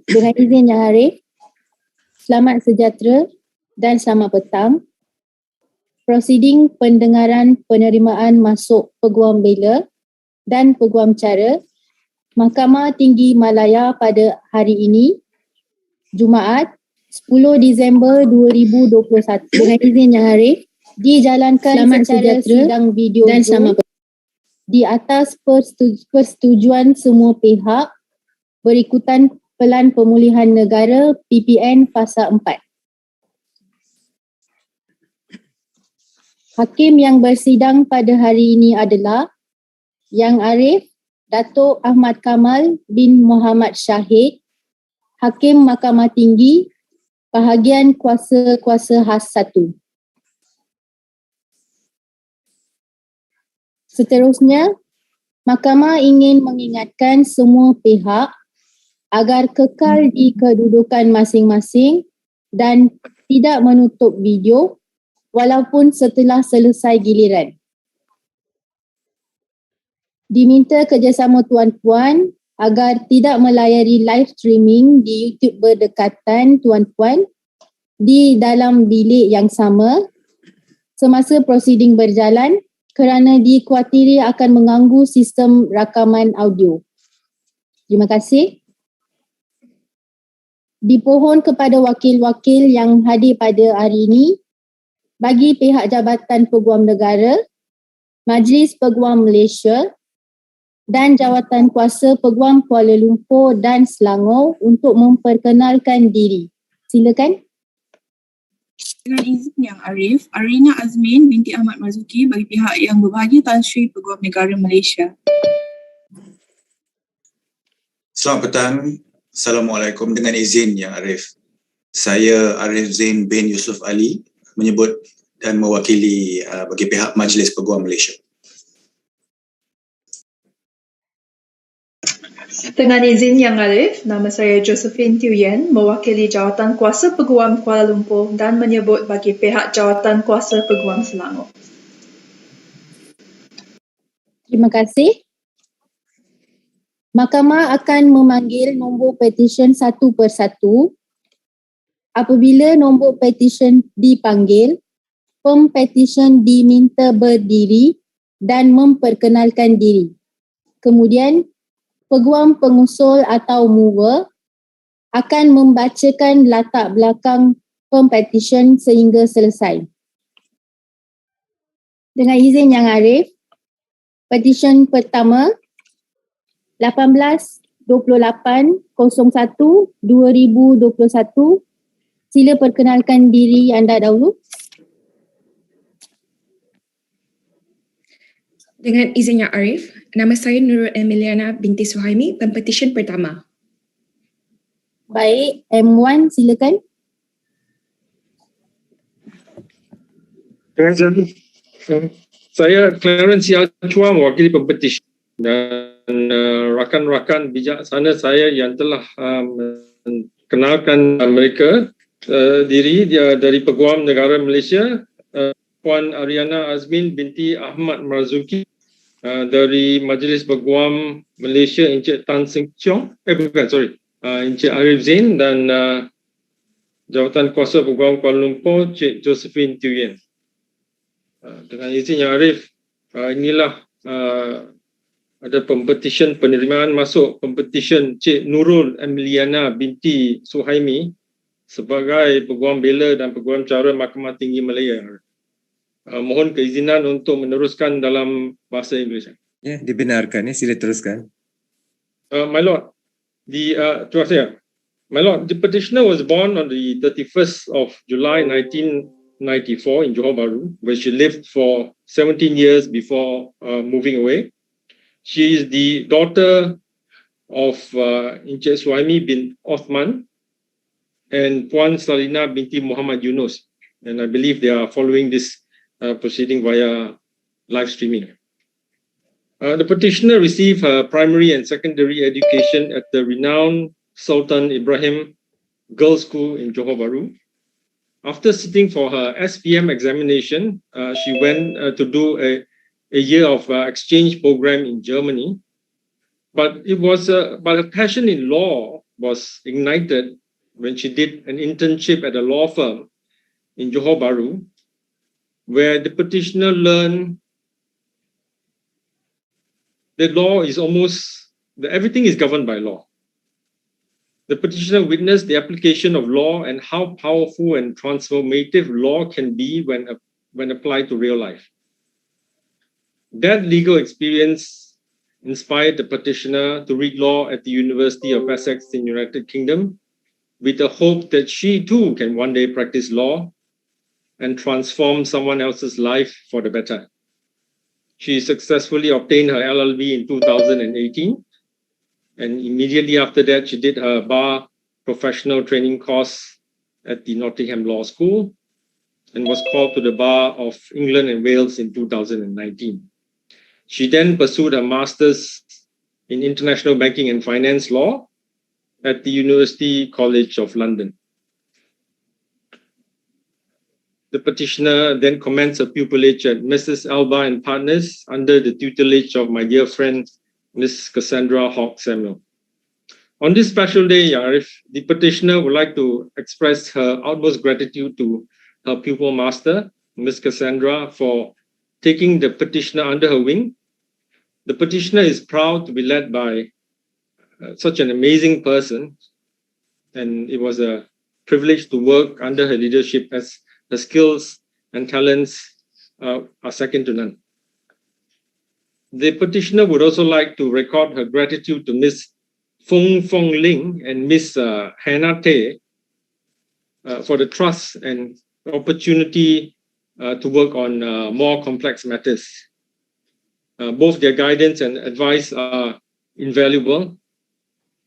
Dengan izin Yang Arif, selamat sejahtera dan selamat petang. Prosiding pendengaran penerimaan masuk Peguam Bela dan Peguam Cara Mahkamah Tinggi Malaya pada hari ini, Jumaat 10 Disember 2021. Dengan izin Yang Arif, dijalankan secara sidang video dan sama di atas persetujuan semua pihak berikutan Pelan Pemulihan Negara PPN Fasa 4. Hakim yang bersidang pada hari ini adalah Yang Arif, Dato Ahmad Kamal bin Muhammad Shahid, Hakim Mahkamah Tinggi, Bahagian Kuasa-Kuasa Khas 1. Seterusnya, Mahkamah ingin mengingatkan semua pihak agar kekal di kedudukan masing-masing dan tidak menutup video walaupun setelah selesai giliran. Diminta kerjasama tuan-puan agar tidak melayari live streaming di YouTube berdekatan tuan-puan di dalam bilik yang sama semasa prosiding berjalan kerana dikuatiri akan mengganggu sistem rakaman audio. Terima kasih. Dipohon kepada wakil-wakil yang hadir pada hari ini bagi pihak Jabatan Peguam Negara, Majlis Peguam Malaysia dan Jawatan Kuasa Peguam Kuala Lumpur dan Selangor untuk memperkenalkan diri. Silakan. Dengan izin Yang Arif, Arina Azmin binti Ahmad Marzuki bagi pihak yang berbahagia Tan Sri Peguam Negara Malaysia. Selamat petang. Assalamualaikum. Dengan izin Yang Arif, saya Arif Zain bin Yusuf Ali menyebut dan mewakili bagi pihak Majlis Peguam Malaysia. Dengan izin Yang Arif, nama saya Josephine Tiew Yen mewakili Jawatan Kuasa Peguam Kuala Lumpur dan menyebut bagi pihak Jawatan Kuasa Peguam Selangor. Terima kasih. Mahkamah akan memanggil nombor petisyen satu persatu. Apabila nombor petisyen dipanggil, pempetisyen diminta berdiri dan memperkenalkan diri. Kemudian, peguam pengusul atau mover akan membacakan latar belakang pempetisyen sehingga selesai. Dengan izin Yang Arif, petisyen pertama 18-28-01-2021. Sila perkenalkan diri anda dahulu. Dengan izin Yang Arif, nama saya Nurul Emiliana binti Suhaimi, pempetisyen pertama. Baik, M1 silakan. Terima kasih. Saya Clarence Yachua mewakili pempetisyen dan rakan-rakan bijaksana saya yang telah kenalkan mereka diri dia dari Peguam Negara Malaysia, Puan Ariana Azmin binti Ahmad Marzuki dari Majlis Peguam Malaysia Encik Tan Seng Cheong, Encik Arif Zain dan Jawatan Kuasa Peguam Kuala Lumpur Encik Josephine Tiew Yen. Dengan izin Yang Arif, inilah ada pempetisyen penerimaan masuk pempetisyen Cik Nurul Emiliana binti Suhaimi sebagai Peguam Bela dan Peguam Cara Mahkamah Tinggi Malaya. Mohon keizinan untuk meneruskan dalam bahasa Inggeris. Ya, dibenarkan. Sila teruskan. My Lord, terima kasih. My Lord, the petitioner was born on the 31st of July 1994 in Johor Bahru, where she lived for 17 years before moving away. She is the daughter of Encik Suhaimi bin Othman and Puan Salina binti Muhammad Yunus. And I believe they are following this proceeding via live streaming. The petitioner received her primary and secondary education at the renowned Sultan Ibrahim Girls' School in Johor Bahru. After sitting for her SPM examination, she went to do a year of exchange program in Germany. But her passion in law was ignited when she did an internship at a law firm in Johor Bahru, where the petitioner learned that everything is governed by law. The petitioner witnessed the application of law and how powerful and transformative law can be when applied to real life. That legal experience inspired the petitioner to read law at the University of Essex in the United Kingdom, with the hope that she too can one day practice law and transform someone else's life for the better. She successfully obtained her LLB in 2018. And immediately after that, she did her bar professional training course at the Nottingham Law School and was called to the Bar of England and Wales in 2019. She then pursued her master's in international banking and finance law at the University College of London. The petitioner then commenced her pupillage at Mrs. Alba and Partners under the tutelage of my dear friend, Ms. Cassandra Hawk Samuel. On this special day, Arif, the petitioner would like to express her utmost gratitude to her pupil master, Ms. Cassandra, for taking the petitioner under her wing. The petitioner is proud to be led by such an amazing person, and it was a privilege to work under her leadership, as her skills and talents are second to none. The petitioner would also like to record her gratitude to Ms. Fong Fong Ling and Ms. Hannah Tay for the trust and opportunity to work on more complex matters. Both their guidance and advice are invaluable,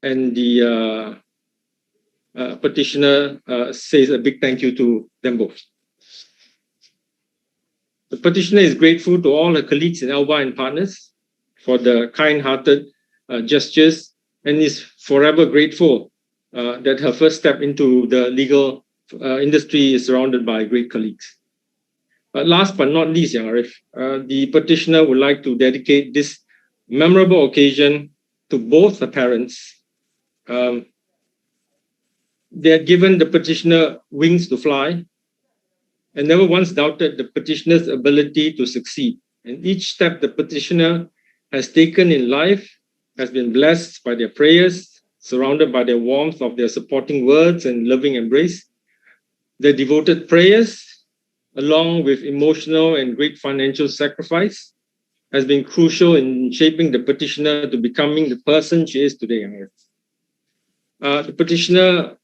and the petitioner says a big thank you to them both. The petitioner is grateful to all her colleagues in Alba and Partners for the kind-hearted gestures, and is forever grateful that her first step into the legal industry is surrounded by great colleagues. Last but not least, Arif, the petitioner would like to dedicate this memorable occasion to both her parents. They had given the petitioner wings to fly and never once doubted the petitioner's ability to succeed. And each step the petitioner has taken in life has been blessed by their prayers, surrounded by the warmth of their supporting words and loving embrace. Their devoted prayers, along with emotional and great financial sacrifice, has been crucial in shaping the petitioner to becoming the person she is today. The petitioner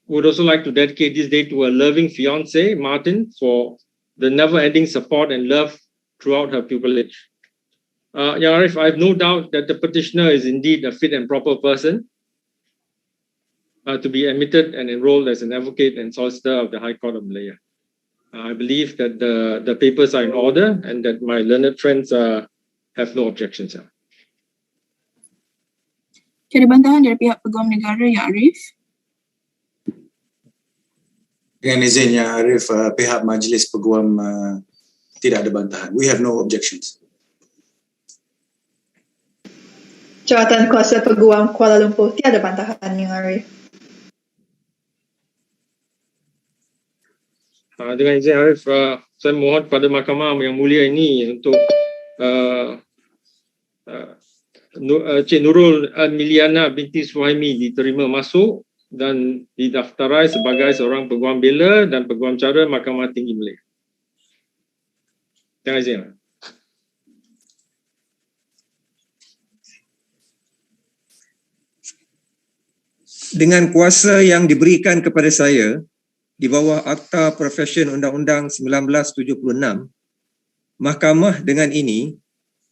would also like to dedicate this day to her loving fiancé, Martin, for the never-ending support and love throughout her pupillage. Arif, I have no doubt that the petitioner is indeed a fit and proper person to be admitted and enrolled as an advocate and solicitor of the High Court of Malaya. I believe that the papers are in order and that my learned friends have no objections. Ada bantahan dari pihak Peguam Negara, Ya Arif? Dengan izinnya Arif, pihak Majlis Peguam tidak ada bantahan. We have no objections. Jawatan Kuasa Peguam Kuala Lumpur tiada bantahan, Yang Arif. Dengan izin Arif, saya mohon kepada Mahkamah yang mulia ini untuk Cik Nurul Miliana binti Suhaimi diterima masuk dan didaftarai sebagai seorang peguam bela dan peguam cara Mahkamah Tinggi Malaya. Terima kasih. Dengan kuasa yang diberikan kepada saya di bawah Akta Profesyen Undang-Undang 1976, Mahkamah dengan ini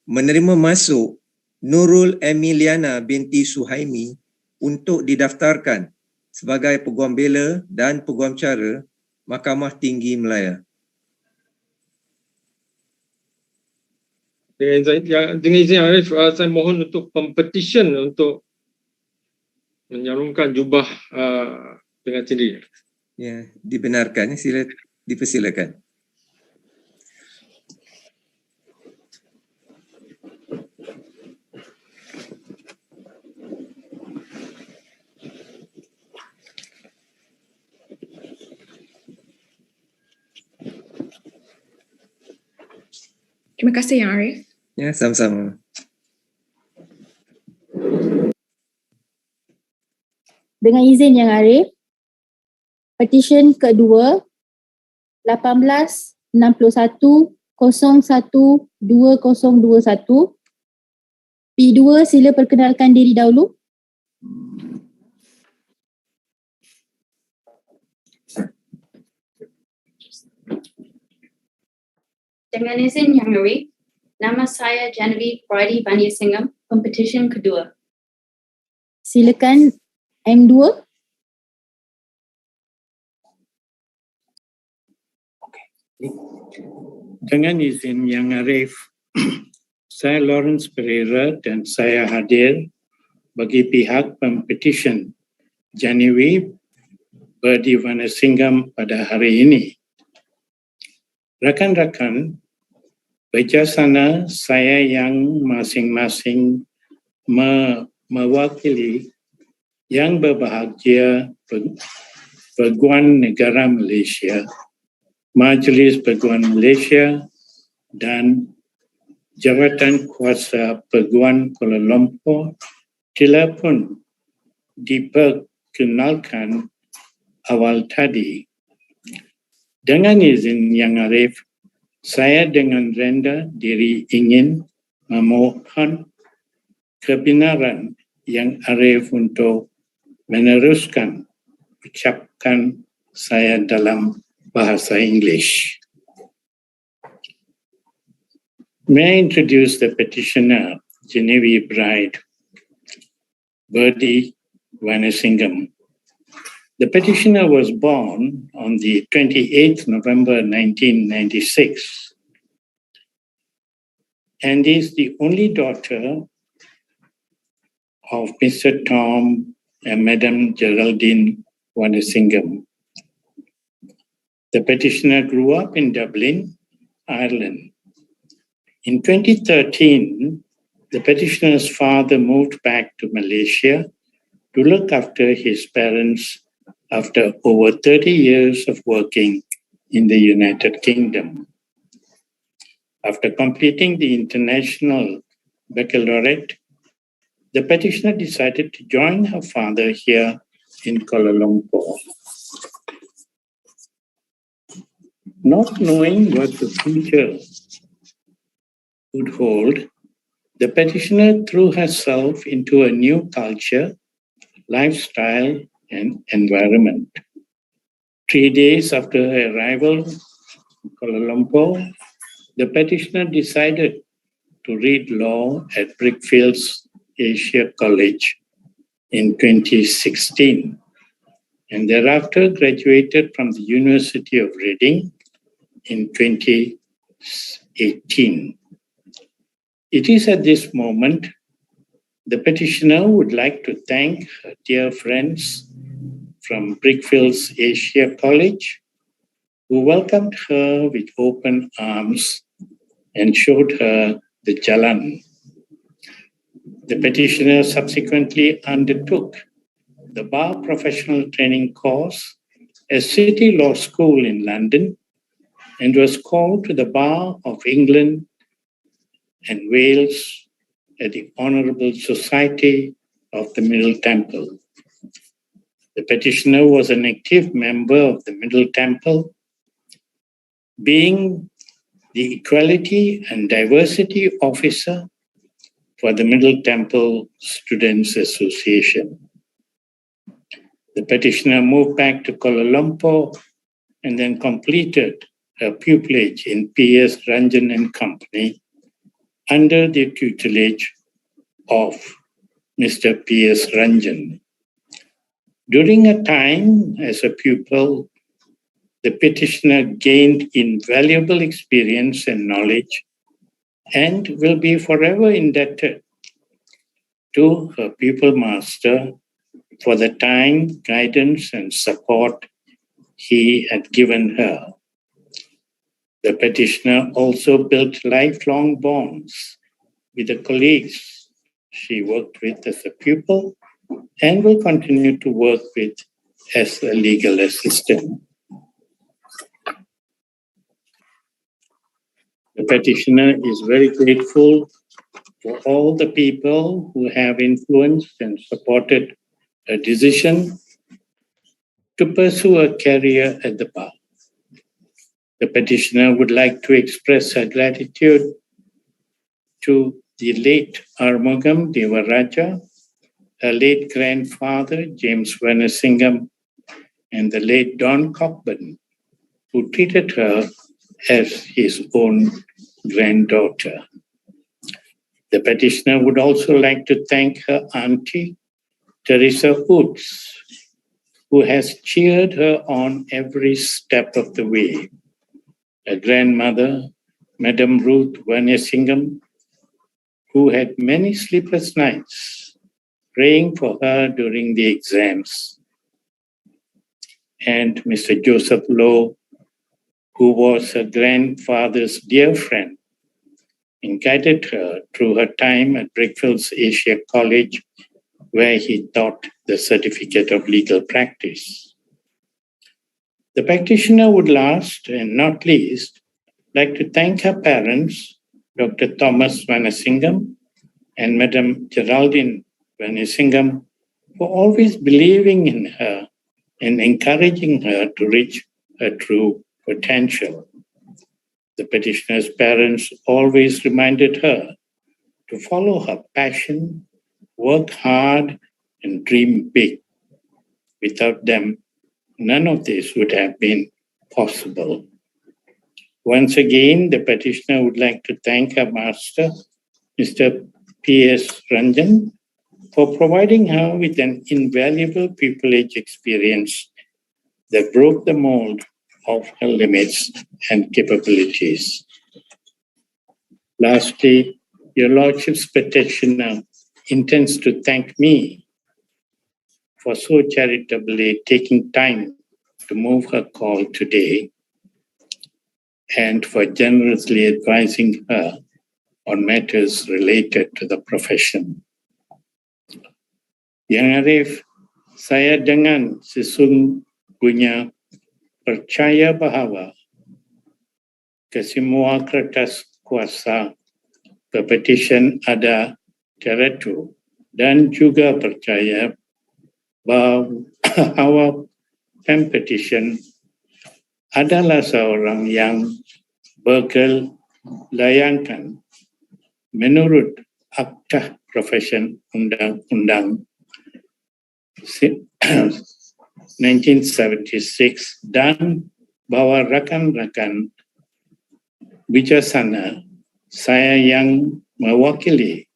menerima masuk Nurul Emiliana binti Suhaimi untuk didaftarkan sebagai peguam bela dan peguam cara Mahkamah Tinggi Malaya. Dengan izin Arif, saya mohon untuk Pempetisyen untuk menyarungkan jubah dengan sendiri. Ya, dibenarkan. Sila dipersilakan. Terima kasih Yang Arif. Ya, sama-sama. Dengan izin Yang Arif, petisyen kedua 1861012021. P2 sila perkenalkan diri dahulu. Dengan izin Yang Arif, nama saya Genevieve Brady Banyasingham, Pempetisyen kedua. Silakan M2. Dengan izin Yang Arif, saya Lawrence Pereira dan saya hadir bagi pihak Pempetisyen Genevieve Brady Banyasingham pada hari ini. Rakan-rakan, bijaksana saya yang masing-masing mewakili yang berbahagia Peguam Negara Malaysia, Majlis Peguam Malaysia dan Jawatan Kuasa Peguam Kuala Lumpur telah pun diperkenalkan awal tadi. Dengan izin Yang Arif, saya dengan rendah diri ingin memohon kebenaran Yang Arif untuk meneruskan ucapan saya dalam bahasa English. May I introduce the petitioner, Genevieve Brady Banyasingham. The petitioner was born on the 28th November 1996 and is the only daughter of Mr. Tom and Madam Geraldine Banyasingham. The petitioner grew up in Dublin, Ireland. In 2013, the petitioner's father moved back to Malaysia to look after his parents after over 30 years of working in the United Kingdom. After completing the International Baccalaureate, the petitioner decided to join her father here in Kuala Lumpur. Not knowing what the future would hold, the petitioner threw herself into a new culture, lifestyle, and environment. 3 days after her arrival in Kuala Lumpur, the petitioner decided to read law at Brickfields Asia College in 2016 and thereafter graduated from the University of Reading in 2018. It is at this moment the petitioner would like to thank her dear friends from Brickfields Asia College who welcomed her with open arms and showed her the Jalan. The petitioner subsequently undertook the Bar Professional Training course at City Law School in London and was called to the Bar of England and Wales at the Honourable Society of the Middle Temple. The petitioner was an active member of the Middle Temple, being the Equality and Diversity Officer for the Middle Temple Students Association. The petitioner moved back to Kuala Lumpur and then completed her pupillage in P.S. Ranjan and Company under the tutelage of Mr. P.S. Ranjan. During her time as a pupil, the petitioner gained invaluable experience and knowledge and will be forever indebted to her pupil master for the time, guidance, and support he had given her. The petitioner also built lifelong bonds with the colleagues she worked with as a pupil and will continue to work with as a legal assistant. The petitioner is very grateful for all the people who have influenced and supported her decision to pursue a career at the bar. The petitioner would like to express her gratitude to the late Armugam Devaraja, her late grandfather James Venesingham, and the late Don Cockburn, who treated her as his own granddaughter. The petitioner would also like to thank her auntie, Teresa Woods, who has cheered her on every step of the way. Her grandmother, Madam Ruth Venesingham, who had many sleepless nights praying for her during the exams. And Mr. Joseph Lowe, who was her grandfather's dear friend and guided her through her time at Brickfields Asia College, where he taught the certificate of legal practice. The practitioner would last and not least like to thank her parents, Dr. Thomas Venesingham and Madam Geraldine Venesingham, for always believing in her and encouraging her to reach her true potential. The petitioner's parents always reminded her to follow her passion, work hard, and dream big. Without them, none of this would have been possible. Once again, the petitioner would like to thank her master, Mr. P.S. Ranjan, for providing her with an invaluable pupillage experience that broke the mold of her limits and capabilities. Lastly, your Lordship's petitioner intends to thank me for so charitably taking time to move her call today and for generously advising her on matters related to the profession. Yang Arif, saya dengan sesungguhnya percaya bahawa kesemua kertas kuasa Pempetisyen ada teratu dan juga percaya bahwa Pempetisyen adalah seorang yang berkelayakkan menurut Akta Profesi Undang-Undang 1976 dan bahwa rakan-rakan bijaksana saya yang mewakili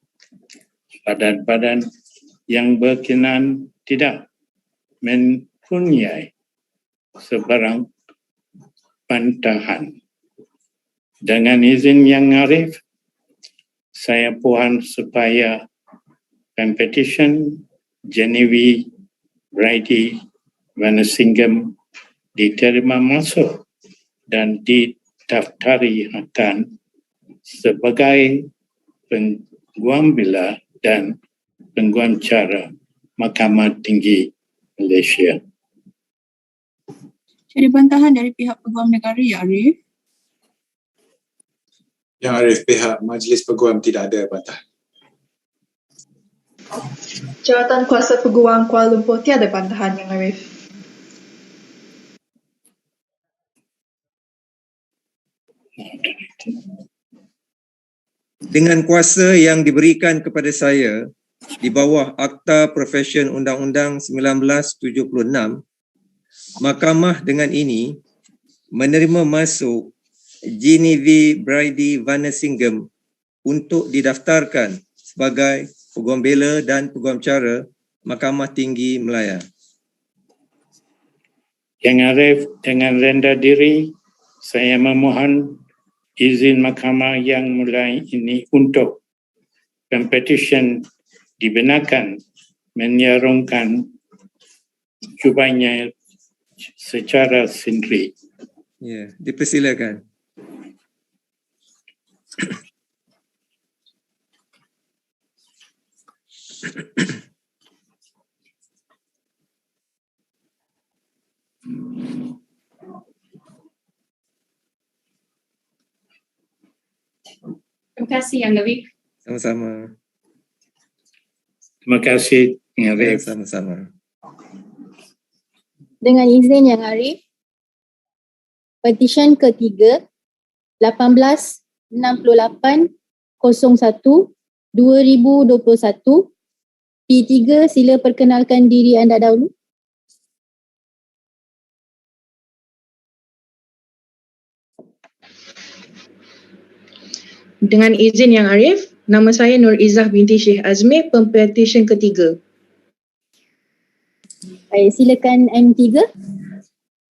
badan-badan yang berkenaan tidak mempunyai sebarang bantahan. Dengan izin Yang Arif, saya mohon supaya Pempetisyen Genevieve Brady Venesingham diterima masuk dan didaftaraikan sebagai Peguam Bela dan Peguam Cara Mahkamah Tinggi Malaysia. Ada bantahan dari pihak Peguam Negara, Ya Arif? Yang Arif, pihak Majlis Peguam tidak ada bantahan. Jawatan Kuasa Peguam Kuala Lumpur tiada bantahan, Yang Arif. Dengan kuasa yang diberikan kepada saya di bawah Akta Profesyen Undang-Undang 1976, Mahkamah dengan ini menerima masuk Genevieve Brady Venesingham untuk didaftarkan sebagai Peguam Bela dan Peguam Cara Mahkamah Tinggi Malaya. Yang Arif, dengan rendah diri, saya memohon izin mahkamah yang mulai ini untuk Pempetisyen dibenarkan menyerongkan Secara sendiri. Ya, dipersilakan. Terima kasih Yang Arif. Sama-sama. Terima kasih Yang Arif. Ya, sama-sama. Dengan izin Yang Arif, petisyen ketiga 186801 2021. P3, sila perkenalkan diri anda dahulu. Dengan izin Yang Arif, nama saya Nur Izzah binti Syekh Azmi, Pempetisyen ketiga. Baik, silakan M3.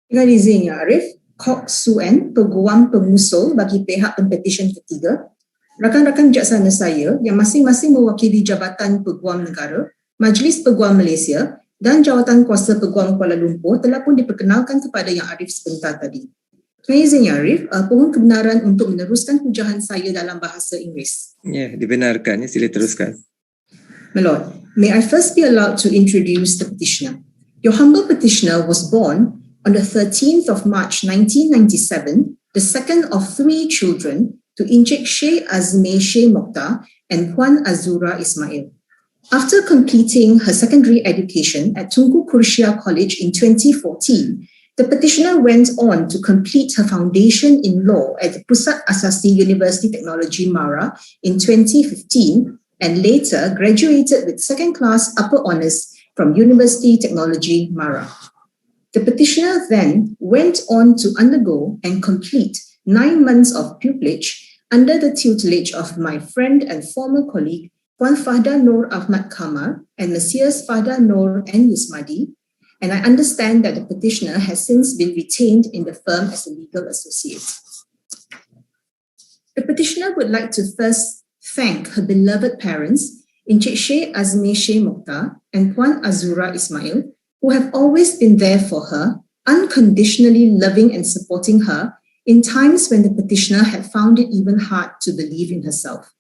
Dengan izin Yang Arif, Kok Suen, Peguam Pengusul bagi pihak Pempetisyen ketiga. Rakan-rakan bijaksana saya yang masing-masing mewakili Jabatan Peguam Negara, Majlis Peguam Malaysia dan Jawatan Kuasa Peguam Kuala Lumpur telah pun diperkenalkan kepada Yang Arif sebentar tadi. Dengan izin Yang Arif, pohon kebenaran untuk meneruskan pujahan saya dalam bahasa Inggeris. Ya, dibenarkan. Ya, sila teruskan. My Lord, may I first be allowed to introduce the petitioner. Your humble petitioner was born on the 13th of March 1997, the second of three children, to Encik Syekh Azmi Syekh Mokhtar and Puan Azura Ismail. After completing her secondary education at Tunku Kursia College in 2014, the petitioner went on to complete her foundation in law at the Pusat Asasi University Technology Mara in 2015 and later graduated with second-class upper honours from University Technology Mara. The petitioner then went on to undergo and complete 9 months of pupillage under the tutelage of my friend and former colleague Puan Fahda Noor Ahmad Kamal and Messieurs Fahda Noor and Yusmadi, and I understand that the petitioner has since been retained in the firm as a legal associate. The petitioner would like to first thank her beloved parents, Encik Syekh Azmi Syekh Mokhtar and Puan Azura Ismail, who have always been there for her, unconditionally loving and supporting her in times when the petitioner had found it even hard to believe in herself.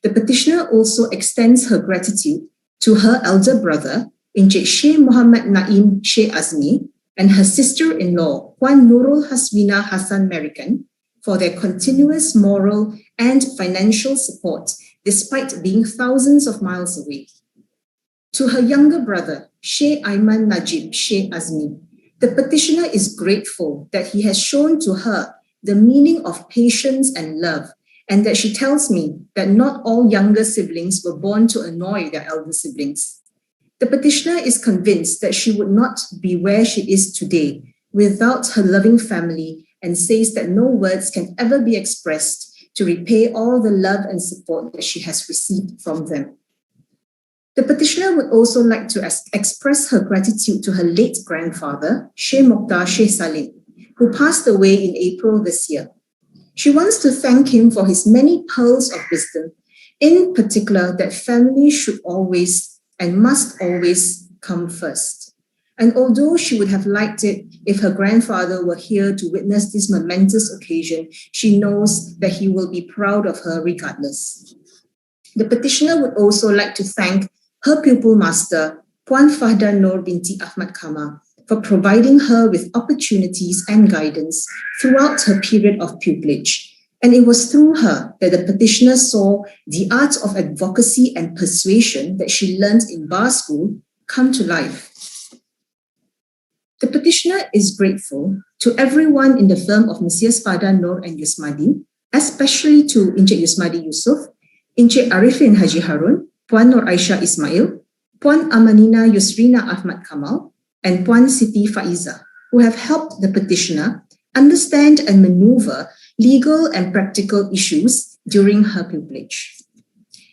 The petitioner also extends her gratitude to her elder brother, Encik Syekh Muhammad Naim Syekh Azmi, and her sister-in-law, Puan Nurul Haswina Hassan Merican, for their continuous moral and financial support despite being thousands of miles away. To her younger brother, Syekh Aiman Najib Syekh Azmi, the petitioner is grateful that he has shown to her the meaning of patience and love, and that she tells me that not all younger siblings were born to annoy their elder siblings. The petitioner is convinced that she would not be where she is today without her loving family, and says that no words can ever be expressed to repay all the love and support that she has received from them. The petitioner would also like to express her gratitude to her late grandfather, Syekh Mokhtar Syekh Salim, who passed away in April this year. She wants to thank him for his many pearls of wisdom, in particular that family should always and must always come first. And although she would have liked it if her grandfather were here to witness this momentous occasion, she knows that he will be proud of her regardless. The petitioner would also like to thank her pupil master, Puan Fahda Noor binti Ahmad Kamal, for providing her with opportunities and guidance throughout her period of pupillage. And it was through her that the petitioner saw the art of advocacy and persuasion that she learned in bar school come to life. The petitioner is grateful to everyone in the firm of Messieurs Fahda Noor and Yusmadi, especially to Encik Yusmadi Yusof, Encik Arifin Haji Harun, Puan Nur Aisyah Ismail, Puan Amanina Yusrina Ahmad Kamal, and Puan Siti Faiza, who have helped the petitioner understand and maneuver legal and practical issues during her pupillage.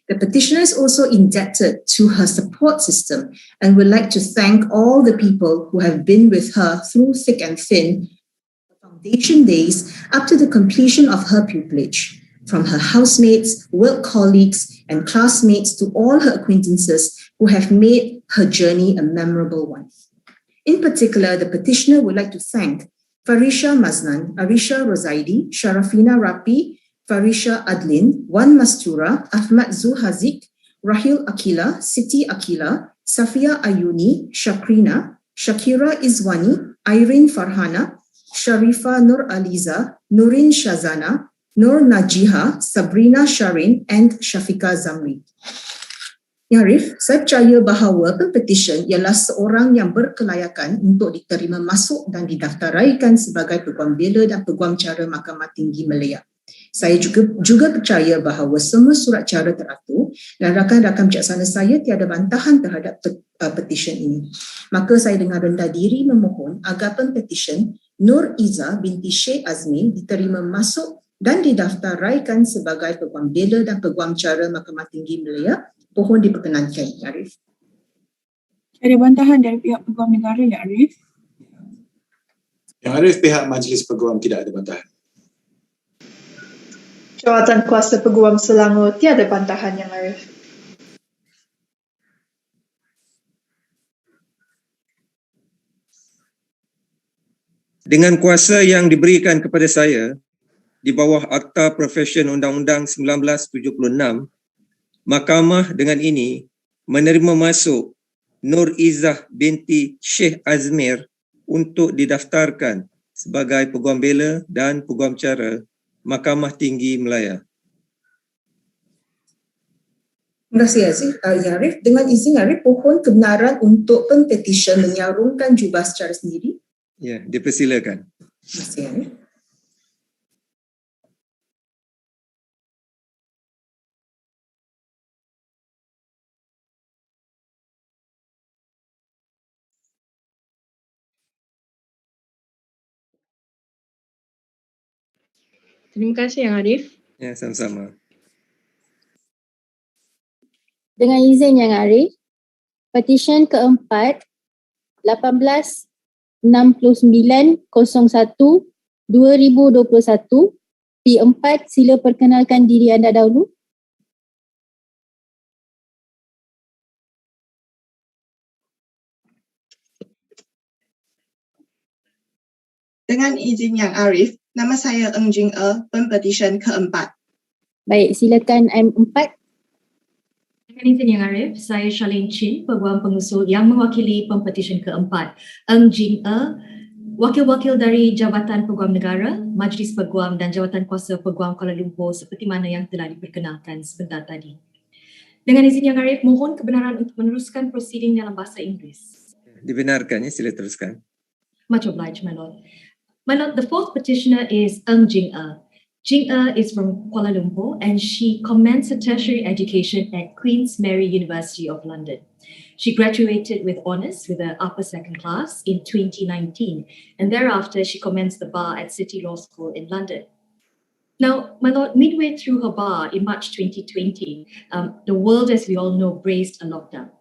The petitioner is also indebted to her support system and would like to thank all the people who have been with her through thick and thin, foundation days up to the completion of her pupillage, from her housemates, work colleagues, and classmates to all her acquaintances who have made her journey a memorable one. In particular, the petitioner would like to thank Farisha Maznan, Arisha Rozaidi, Sharafina Rapi, Farisha Adlin, Wan Mastura, Ahmad Zuhazik, Rahil Akila, Siti Akila, Safia Ayuni, Shakrina, Shakira Izwani, Irene Farhana, Sharifa Nur Aliza, Nurin Shazana, Nur Najiha, Sabrina Sharin, and Shafika Zamri. Ya Arif, saya percaya bahawa pempetition ialah seorang yang berkelayakan untuk diterima masuk dan didaftaraikan sebagai Peguam Bela dan Peguam Cara Mahkamah Tinggi Malaya. Saya juga percaya bahawa semua surat cara teratur dan rakan-rakan bijaksana saya tiada bantahan terhadap petition ini. Maka saya dengan rendah diri memohon agar pempetition Nur Iza binti Sheikh Azmi diterima masuk dan didaftaraikan sebagai Peguam Bela dan Peguam Cara Mahkamah Tinggi Malaya. Mohon diperkenankan, Arif. Ada bantahan dari pihak Peguam Negara, ya Arif? Yang Arif, pihak Majlis Peguam tidak ada bantahan. Jawatan Kuasa Peguam Selangor tiada bantahan, Yang Arif. Dengan kuasa yang diberikan kepada saya di bawah Akta Profesyen Undang-Undang 1976, Mahkamah dengan ini menerima masuk Nur Izzah binti Sheikh Azmir untuk didaftarkan sebagai Peguam Bela dan Peguam Cara Mahkamah Tinggi Malaya. Terima kasih Arif. Dengan izin Arif, mohon kebenaran untuk pempetition menyarungkan jubah secara sendiri. Ya, dipersilakan. Terima kasih Arif. Terima kasih Yang Arif. Ya, sama-sama. Dengan izin Yang Arif, petisyen keempat 186901/2021 P4, sila perkenalkan diri anda dahulu. Dengan izin Yang Arif, nama saya Eng Jing pempetisyen keempat. Baik, silakan M4. Dengan izin Yang Arif, saya Charlene Chin, Peguam Pengusul yang mewakili pempetisyen keempat. Eng Jing wakil-wakil dari Jabatan Peguam Negara, Majlis Peguam dan Jawatan Kuasa Peguam Kuala Lumpur seperti mana yang telah diperkenalkan sebentar tadi. Dengan izin Yang Arif, mohon kebenaran untuk meneruskan prosiding dalam bahasa Inggeris. Dibenarkan, ya, sila teruskan. Much obliged, my lord. My lord, the fourth petitioner is Eng Jing Jing is from Kuala Lumpur and she commenced her tertiary education at Queen's Mary University of London. She graduated with honours with an upper second class in 2019 and thereafter she commenced the bar at City Law School in London. Now, my lord, midway through her bar in March 2020, the world, as we all know, braced a lockdown.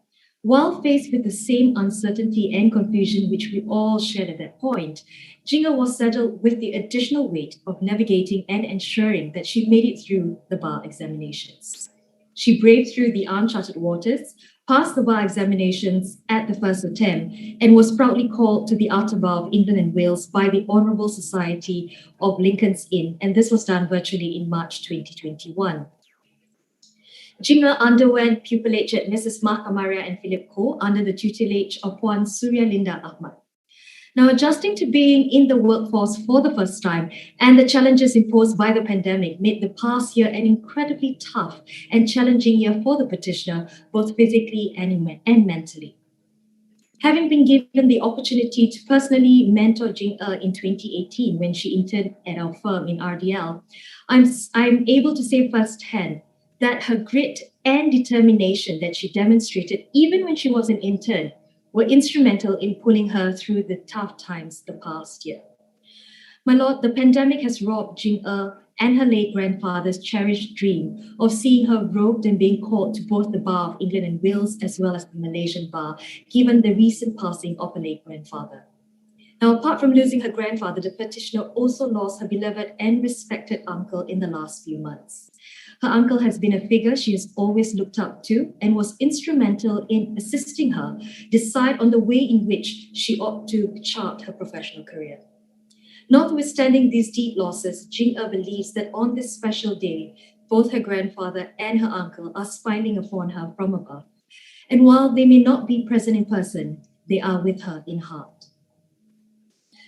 While faced with the same uncertainty and confusion which we all shared at that point, Jinga was saddled with the additional weight of navigating and ensuring that she made it through the bar examinations. She braved through the uncharted waters, passed the bar examinations at the first attempt, and was proudly called to the Outer Bar of England and Wales by the Honourable Society of Lincoln's Inn, and this was done virtually in March 2021. Jinga underwent pupillage at Mrs. Mark Amaria and Philip Ko under the tutelage of Puan Surya Linda Ahmad. Now, adjusting to being in the workforce for the first time and the challenges imposed by the pandemic made the past year an incredibly tough and challenging year for the petitioner, both physically and mentally. Having been given the opportunity to personally mentor Jinga in 2018 when she interned at our firm in RDL, I'm able to say firsthand that her grit and determination that she demonstrated even when she was an intern were instrumental in pulling her through the tough times the past year. My lord, the pandemic has robbed Jinga and her late grandfather's cherished dream of seeing her robed and being called to both the Bar of England and Wales as well as the Malaysian Bar, given the recent passing of her late grandfather. Now, apart from losing her grandfather, the petitioner also lost her beloved and respected uncle in the last few months. Her uncle has been a figure she has always looked up to and was instrumental in assisting her decide on the way in which she ought to chart her professional career. Notwithstanding these deep losses, Jing-er believes that on this special day, both her grandfather and her uncle are smiling upon her from above. And while they may not be present in person, they are with her in heart.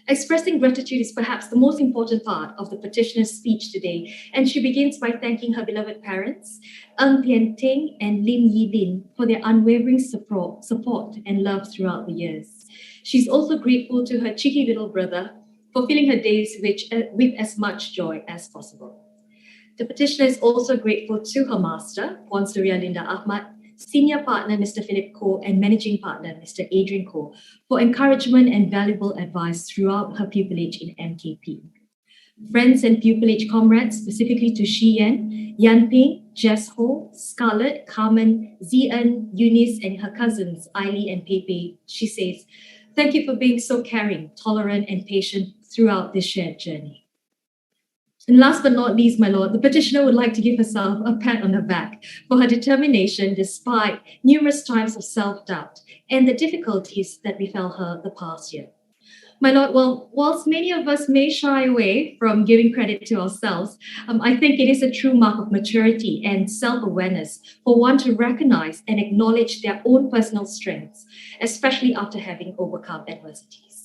Expressing gratitude is perhaps the most important part of the petitioner's speech today, and she begins by thanking her beloved parents, Ng Tien Ting and Lim Yi Lin, for their unwavering support and love throughout the years. She's also grateful to her cheeky little brother for filling her days with as much joy as possible. The petitioner is also grateful to her master, Puan Surya Linda Ahmad, senior partner Mr. Philip Koh, and managing partner Mr. Adrian Koh, for encouragement and valuable advice throughout her pupillage in MKP. Friends and pupillage comrades, specifically to Shi Yan, Yan Ping, Jess Ho, Scarlett, Carmen, Zian, Eunice, and her cousins, Ailey and Pepe, she says, "Thank you for being so caring, tolerant, and patient throughout this shared journey." And last but not least, my lord, the petitioner would like to give herself a pat on the back for her determination despite numerous times of self-doubt and the difficulties that befell her the past year. My lord, well, whilst many of us may shy away from giving credit to ourselves, I think it is a true mark of maturity and self-awareness for one to recognize and acknowledge their own personal strengths, especially after having overcome adversities.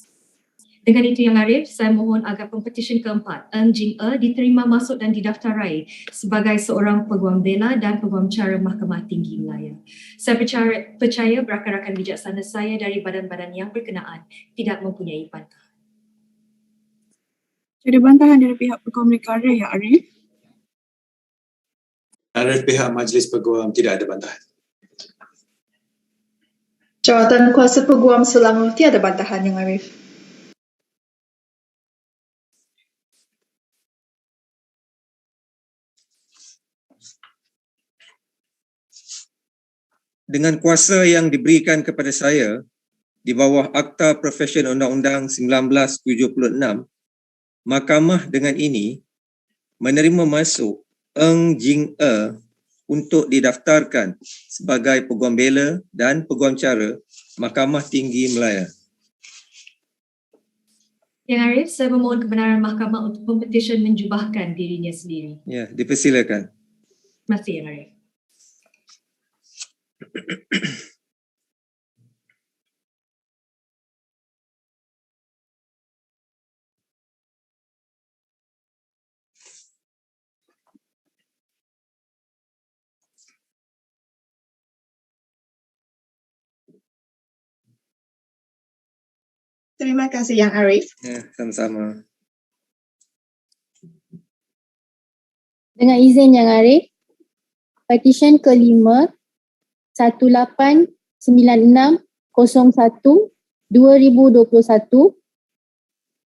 Dengan itu Yang Arif, saya mohon agar pempetisyen keempat, Ng Jing-er, diterima masuk dan didaftarai sebagai seorang Peguam Bela dan Peguam Cara Mahkamah Tinggi Malaya. Saya percaya rakan-rakan bijaksana saya dari badan-badan yang berkenaan tidak mempunyai bantahan. Ada bantahan dari pihak Peguam Negara, Ya Arif? Dari pihak Majlis Peguam tidak ada bantahan. Jawatan Kuasa Peguam Selangor tiada bantahan, Yang Arif. Dengan kuasa yang diberikan kepada saya di bawah Akta Profesyen Undang-Undang 1976, Mahkamah dengan ini menerima masuk Ng Jing-er untuk didaftarkan sebagai Peguam Bela dan Peguam Cara Mahkamah Tinggi Malaya. Yang Arif, saya memohon kebenaran mahkamah untuk pempetisyen menjubahkan dirinya sendiri. Ya, dipersilakan. Terima kasih, Yang Arif. Terima kasih Yang Arif. Ya, sama-sama. Dengan izin Yang Arif, petisyen kelima 189601/2021.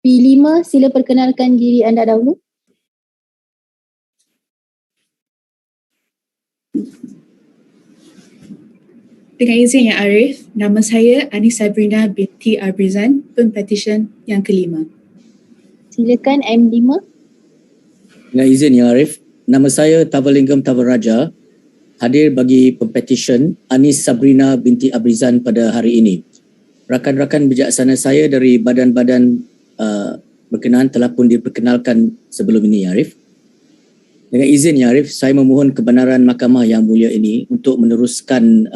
P5, sila perkenalkan diri anda dahulu. Dengan izin Yang Arif, nama saya Anis Sabrina binti Arbizan, pempetisyen yang kelima. Silakan M5. Dengan izin Yang Arif, nama saya Tavalingam Tavaraja, hadir bagi pempetisyen Anis Sabrina binti Arbizan pada hari ini. Rakan-rakan bijaksana saya dari badan-badan berkenaan telah pun diperkenalkan sebelum ini, Ya Arif. Dengan izin Ya Arif, saya memohon kebenaran mahkamah yang mulia ini untuk meneruskan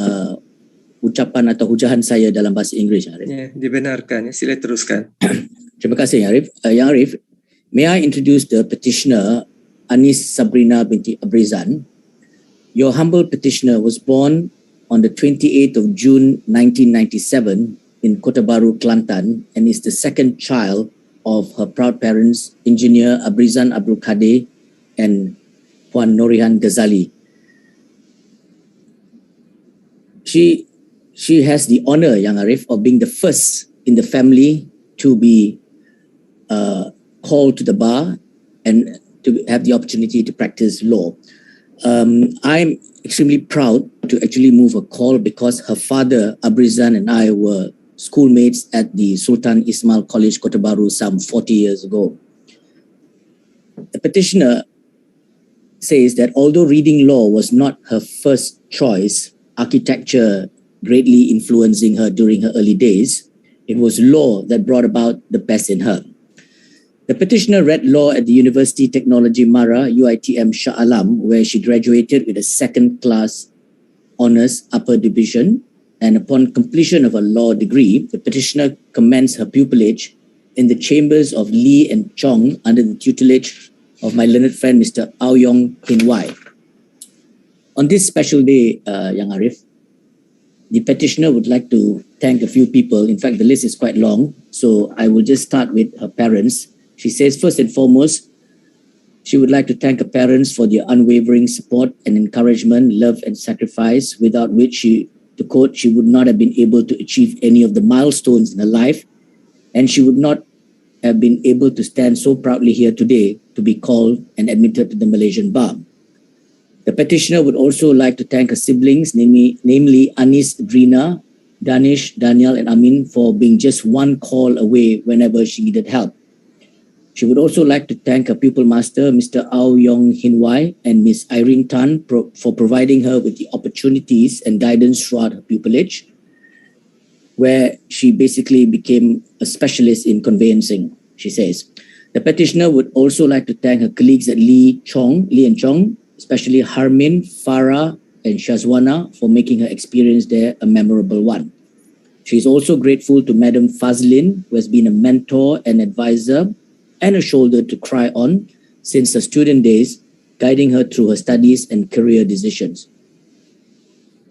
ucapan atau hujahan saya dalam bahasa Inggeris, Ya Arif. Ya, dibenarkan. Sila teruskan. Terima kasih, Ya Arif. Yang Arif, may I introduce the petitioner Anis Sabrina binti Arbizan. Your humble petitioner was born on the 28th of June 1997 in Kota Baru, Kelantan, and is the second child of her proud parents, Engineer Arbizan Abdul Kadir and Puan Norihan Ghazali. She has the honor, Yang Arif, of being the first in the family to be called to the bar and to have the opportunity to practice law. I'm extremely proud to actually move a call because her father, Arbizan, and I were schoolmates at the Sultan Ismail College, Kota Baru, some 40 years ago. The petitioner says that although reading law was not her first choice, architecture greatly influencing her during her early days, it was law that brought about the best in her. The petitioner read law at the University Technology Mara, UiTM Shah Alam, where she graduated with a second-class honours upper division, and upon completion of a law degree, the petitioner commenced her pupillage in the chambers of Lee and Chong under the tutelage of my learned friend Mr. Aoyong Hinwai. On this special day, Yang Arif, the petitioner would like to thank a few people. In fact, the list is quite long, so I will just start with her parents. She says, first and foremost, she would like to thank her parents for their unwavering support and encouragement, love and sacrifice, without which she, to quote, she would not have been able to achieve any of the milestones in her life, and she would not have been able to stand so proudly here today to be called and admitted to the Malaysian bar. The petitioner would also like to thank her siblings, namely Anis, Drina, Danish, Daniel and Amin, for being just one call away whenever she needed help. She would also like to thank her pupil master, Mr. Aoyong Hinwai, and Miss Irene Tan for providing her with the opportunities and guidance throughout her pupillage, where she basically became a specialist in conveyancing, she says. The petitioner would also like to thank her colleagues at Lee and Chong, especially Harmin, Farah, and Shazwana for making her experience there a memorable one. She is also grateful to Madam Fazlin, who has been a mentor and advisor and a shoulder to cry on since her student days, guiding her through her studies and career decisions.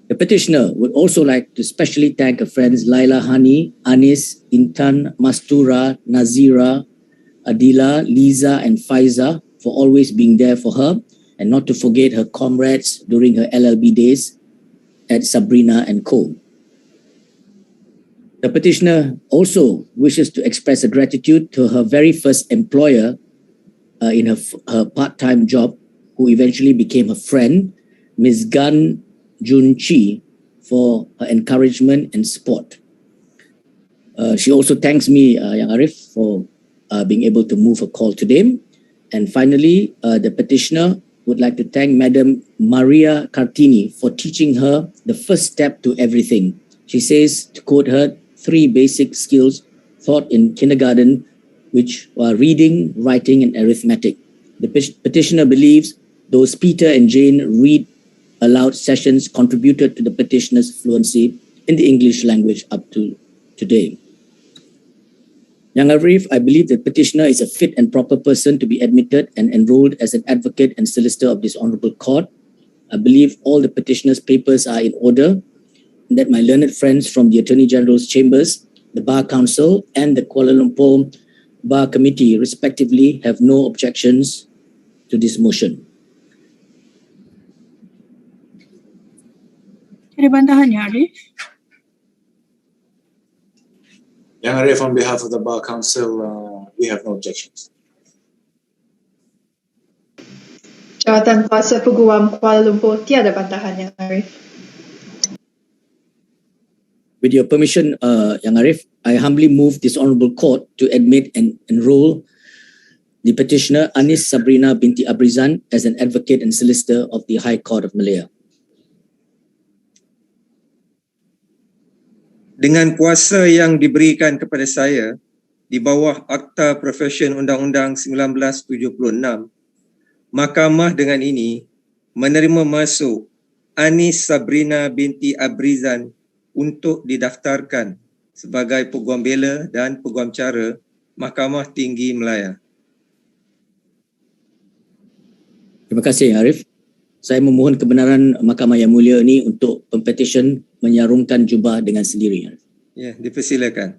The petitioner would also like to specially thank her friends Laila Hani, Anis, Intan, Mastura, Nazira, Adila, Liza, and Faiza for always being there for her, and not to forget her comrades during her LLB days at Sabrina and Co. The petitioner also wishes to express her gratitude to her very first employer in her part-time job, who eventually became her friend, Ms. Gan Jun Chi, for her encouragement and support. She also thanks me, Yang Arif, for being able to move her call today. And finally, the petitioner would like to thank Madam Maria Cartini for teaching her the first step to everything. She says, to quote her, 3 basic skills taught in kindergarten, which are reading, writing, and arithmetic. The petitioner believes those Peter and Jane read aloud sessions contributed to the petitioner's fluency in the English language up to today. Yang Arif, I believe the petitioner is a fit and proper person to be admitted and enrolled as an advocate and solicitor of this honourable court. I believe all the petitioner's papers are in order, and that my learned friends from the Attorney General's Chambers, the Bar Council, and the Kuala Lumpur Bar Committee, respectively, have no objections to this motion. Ada bantahan ya, Arif? Yang Arif, on behalf of the Bar Council, we have no objections. Jawatan Kuasa Peguam Kuala Lumpur tiada bantahan, Yang Arif. With your permission, Yang Arif, I humbly move this honourable court to admit and enrol the petitioner Anis Sabrina binti Abrizan as an advocate and solicitor of the High Court of Malaya. Dengan kuasa yang diberikan kepada saya di bawah Akta Profesyen Undang-Undang 1976, Mahkamah dengan ini menerima masuk Anis Sabrina binti Abrizan untuk didaftarkan sebagai Peguam Bela dan Peguam Cara Mahkamah Tinggi Malaya. Terima kasih, Arif. Saya memohon kebenaran Mahkamah Yang Mulia ini untuk pempetisyen menyarungkan jubah dengan sendiri. Ya, dipersilakan.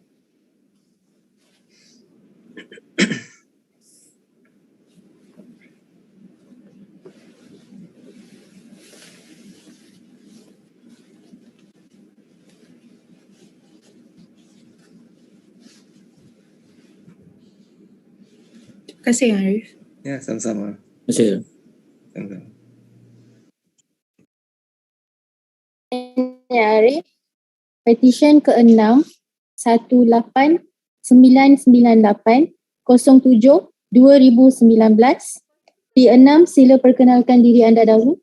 Terima kasih, Arif. Ya, sama-sama. Terima kasih. Sama-sama. Ya, Arif. Petisyen ke-6 18998 07 2019 P6, sila perkenalkan diri anda dahulu.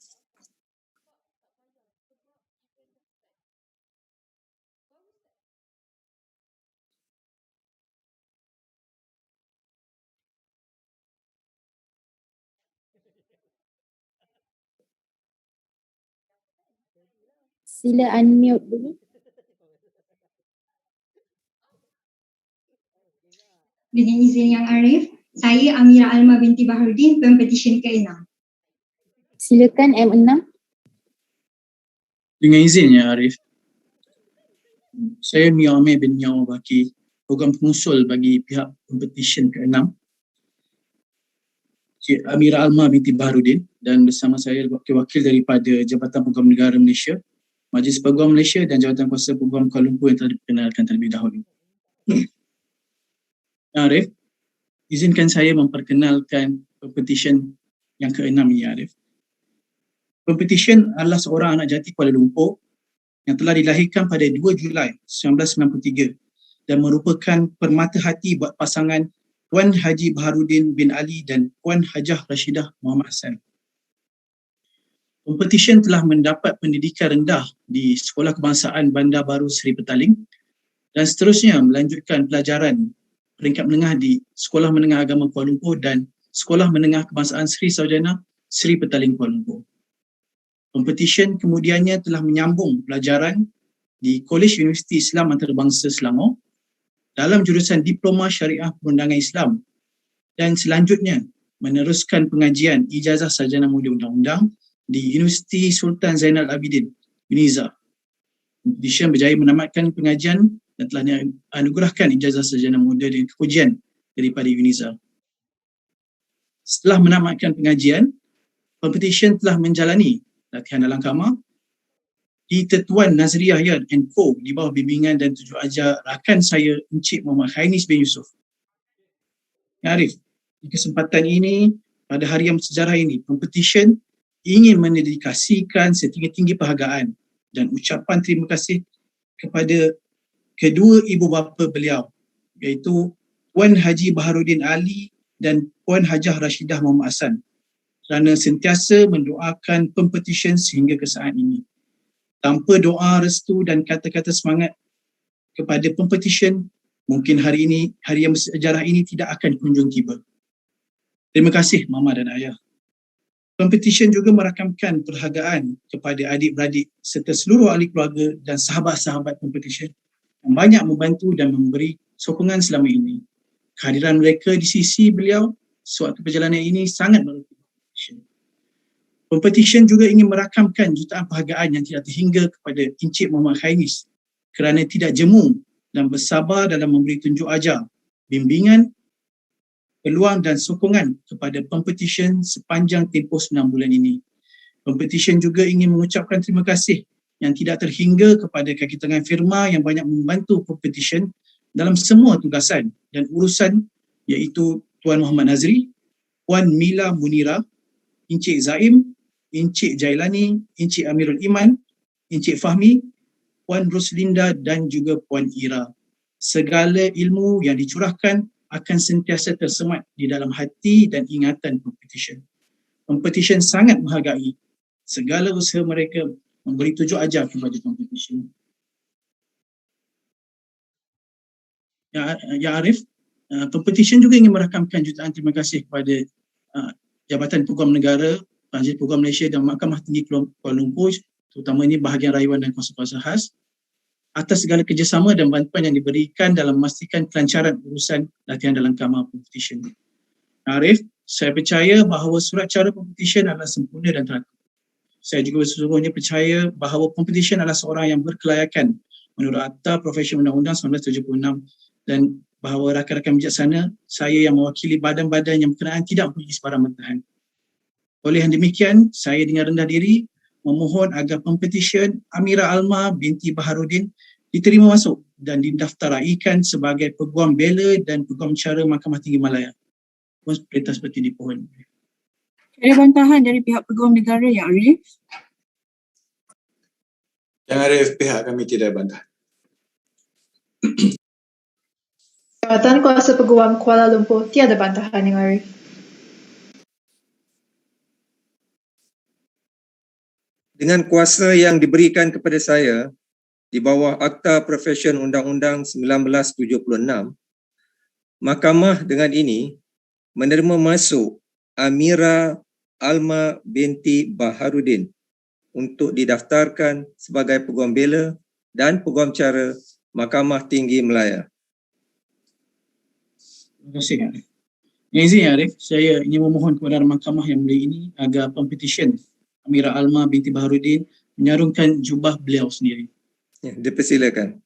Sila unmute dulu. Dengan izin Yang Arif, saya Amira Alma binti Bahagian, Pempetisyen ke-6. Silakan M6. Dengan izin Yang Arif, saya Mia Amir bin Mia Wabaki, program pengusul bagi pihak Pempetisyen ke-6, Cik Amira Alma binti Baharudin, dan bersama saya wakil-wakil daripada Jabatan Peguam Negara Malaysia, Majlis Peguam Malaysia dan Jawatan Kuasa Peguam Kuala Lumpur yang telah diperkenalkan terlebih dahulu. Arif, izinkan saya memperkenalkan Pempetisyen yang ke-6 ini, Arif. Pempetisyen adalah seorang anak jati Kuala Lumpur yang telah dilahirkan pada 2 Julai 1993 dan merupakan permata hati buat pasangan Puan Haji Baharudin bin Ali dan Puan Hajah Rashidah Muhammad Hassan. Pempetisyen telah mendapat pendidikan rendah di Sekolah Kebangsaan Bandar Baru Seri Petaling dan seterusnya melanjutkan pelajaran peringkat menengah di Sekolah Menengah Agama Kuala Lumpur dan Sekolah Menengah Kebangsaan Seri Sarjana Seri Petaling Kuala Lumpur. Pempetisyen kemudiannya telah menyambung pelajaran di Kolej Universiti Islam Antarabangsa Selangor dalam jurusan Diploma Syariah Perundangan Islam dan selanjutnya meneruskan pengajian Ijazah Sarjana Muda Undang-Undang di Universiti Sultan Zainal Abidin, UNIZA. Pempetisyen berjaya menamatkan pengajian dan telah dianugerahkan Ijazah Sarjana Muda dengan kepujian daripada UNIZA. Setelah menamatkan pengajian, Pempetisyen telah menjalani latihan dalam kamar di Tetuan Nazriah Yard & Co di bawah bimbingan dan tunjuk ajar rakan saya Encik Muhammad Hainis bin Yusof. Arif, di kesempatan ini, pada hari yang bersejarah ini, Pempetisyen ingin mendedikasikan setinggi-tinggi penghargaan dan ucapan terima kasih kepada kedua ibu bapa beliau, iaitu Puan Haji Baharudin Ali dan Puan Hajah Rashidah Muhammad Hassan, kerana sentiasa mendoakan Pempetisyen sehingga ke saat ini. Tanpa doa, restu dan kata-kata semangat kepada Pempetisyen, mungkin hari ini, hari yang bersejarah ini tidak akan kunjung tiba. Terima kasih Mama dan Ayah. Pempetisyen juga merakamkan perhargaan kepada adik-beradik serta seluruh ahli keluarga dan sahabat-sahabat Pempetisyen yang banyak membantu dan memberi sokongan selama ini. Kehadiran mereka di sisi beliau sewaktu perjalanan ini sangat berarti. Pempetisyen juga ingin merakamkan jutaan penghargaan yang tidak terhingga kepada Encik Muhammad Hainis kerana tidak jemu dan bersabar dalam memberi tunjuk ajar, bimbingan, peluang dan sokongan kepada Pempetisyen sepanjang tempoh 9 bulan ini. Pempetisyen juga ingin mengucapkan terima kasih yang tidak terhingga kepada kaki tangan firma yang banyak membantu Pempetisyen dalam semua tugasan dan urusan, iaitu Tuan Muhammad Nazri, Puan Mila Munira, Encik Zaim, Encik Jailani, Encik Amirul Iman, Encik Fahmi, Puan Roslinda dan juga Puan Ira. Segala ilmu yang dicurahkan akan sentiasa tersemat di dalam hati dan ingatan Pempetisyen. Pempetisyen sangat menghargai segala usaha mereka memberi tunjuk ajar kepada Pempetisyen. Ya Arif, Pempetisyen juga ingin merakamkan jutaan terima kasih kepada Jabatan Peguam Negara, Majlis Peguam Malaysia dan Mahkamah Tinggi Kuala Lumpur, terutama ini Bahagian Rayuan dan Kuasa-Kuasa Khas, atas segala kerjasama dan bantuan yang diberikan dalam memastikan kelancaran urusan latihan dalam kamar Pempetisyen. Arif, saya percaya bahawa surat cara Pempetisyen adalah sempurna dan teratur. Saya juga sesungguhnya percaya bahawa Pempetisyen adalah seorang yang berkelayakan menurut Akta Profesi Undang-Undang 1976 dan bahawa rakan-rakan bijaksana saya yang mewakili badan-badan yang berkenaan tidak mempunyai sebarang bantahan. Oleh yang demikian, saya dengan rendah diri memohon agar Pempetisyen Amira Alma binti Baharudin diterima masuk dan didaftaraikan sebagai Peguam Bela dan Peguam Cara Mahkamah Tinggi Malaya. Perintah seperti dipohon. Ada bantahan dari pihak Peguam Negara yang Arif? Yang Arif, pihak kami tidak bantah. Jawatan Kuasa Peguam Kuala Lumpur tiada bantahan yang Arif. Dengan kuasa yang diberikan kepada saya di bawah Akta Profesyen Undang-Undang 1976, Mahkamah dengan ini menerima masuk Amira Alma binti Baharudin untuk didaftarkan sebagai Peguam Bela dan Peguam Cara Mahkamah Tinggi Malaya. Terima kasih, Arif. Yang izin, Arif, saya ingin memohon kepada mahkamah yang mulia ini agar Pempetisyen Amira Alma binti Baharudin menyarungkan jubah beliau sendiri. Ya, dipersilakan.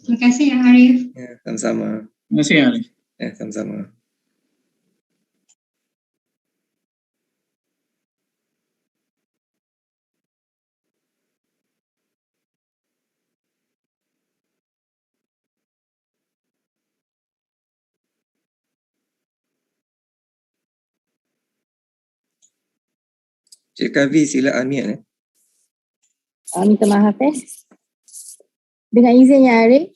Terima kasih Yang Arif. Ya, sama-sama. Terima kasih, Arif. Ya, sama-sama. Cik Kavi, sila unmute. Minta maaf Dengan izin Yang Arif,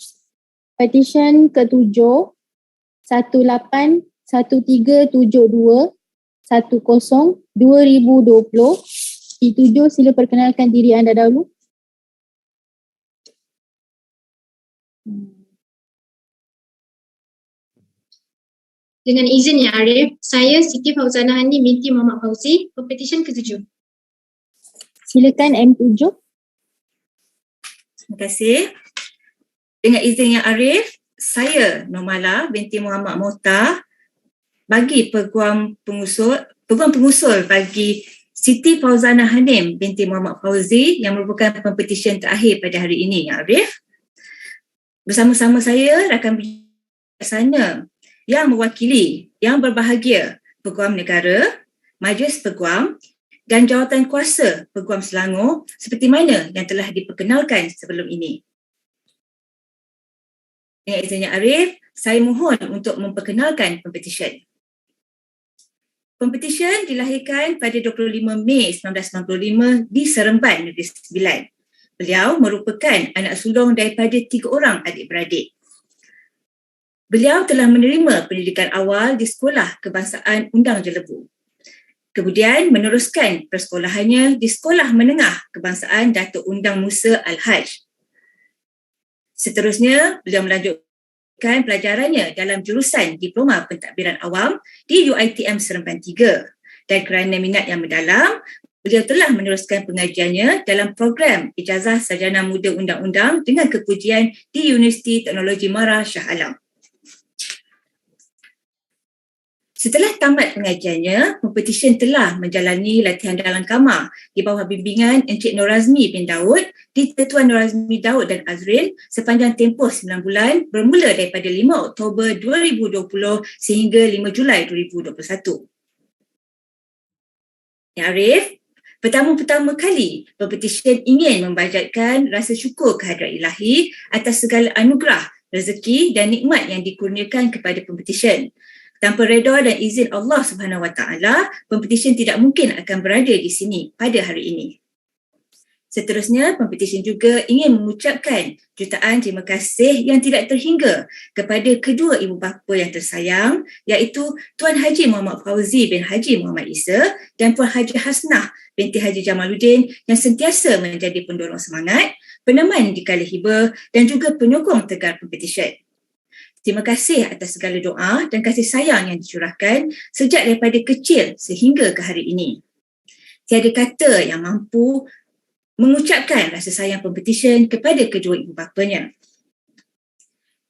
petisyen ke-7 181372 10 2020. P7, sila perkenalkan diri anda dahulu. Dengan izin Yang Arif, saya Siti Fauzana Hani binti Muhammad Fauzi, Pempetisyen ke-7. Silakan M7. Terima kasih. Dengan izin Yang Arif, saya Normala binti Muhammad Mohtar bagi peguam pengusul bagi Siti Fauzana Hanim binti Muhammad Fauzi yang merupakan pempetisyen terakhir pada hari ini, Yang Arif. Bersama-sama saya rakan bijaksana yang mewakili yang berbahagia Peguam Negara, Majlis Peguam dan jawatan kuasa Peguam Selangor seperti mana yang telah diperkenalkan sebelum ini. Dengan izin Yang Arif, saya mohon untuk memperkenalkan pempetisyen. Pempetisyen dilahirkan pada 25 Mei 1995 di Seremban, Negeri Sembilan. Beliau merupakan anak sulung daripada 3 orang adik-beradik. Beliau telah menerima pendidikan awal di Sekolah Kebangsaan Undang Jelebu. Kemudian meneruskan persekolahannya di Sekolah Menengah Kebangsaan Dato Undang Musa Al-Haj. Seterusnya, beliau melanjutkan pelajarannya dalam jurusan Diploma Pentadbiran Awam di UiTM Seremban 3. Dan kerana minat yang mendalam, beliau telah meneruskan pengajiannya dalam program Ijazah Sarjana Muda Undang-Undang dengan kepujian di Universiti Teknologi Mara Shah Alam. Setelah tamat pengajiannya, pempetisyen telah menjalani latihan dalam kamar di bawah bimbingan Encik Nur Razmi bin Daud di Tuan Nur Razmi Daud dan Azrin sepanjang tempoh 9 bulan bermula daripada 5 Oktober 2020 sehingga 5 Julai 2021. Yang Arif, pertama-tama kali pempetisyen ingin membajatkan rasa syukur kehadrat Ilahi atas segala anugerah, rezeki dan nikmat yang dikurniakan kepada pempetisyen. Tanpa redha dan izin Allah SWT, pempetisyen tidak mungkin akan berada di sini pada hari ini. Seterusnya, pempetisyen juga ingin mengucapkan jutaan terima kasih yang tidak terhingga kepada kedua ibu bapa yang tersayang, iaitu Tuan Haji Muhammad Fauzi bin Haji Muhammad Isa dan Puan Haji Hasnah binti Haji Jamaluddin yang sentiasa menjadi pendorong semangat, peneman di kala hibah dan juga penyokong tegar pempetisyen. Terima kasih atas segala doa dan kasih sayang yang dicurahkan sejak daripada kecil sehingga ke hari ini. Tiada kata yang mampu mengucapkan rasa sayang pempetisyen kepada kedua ibu bapanya.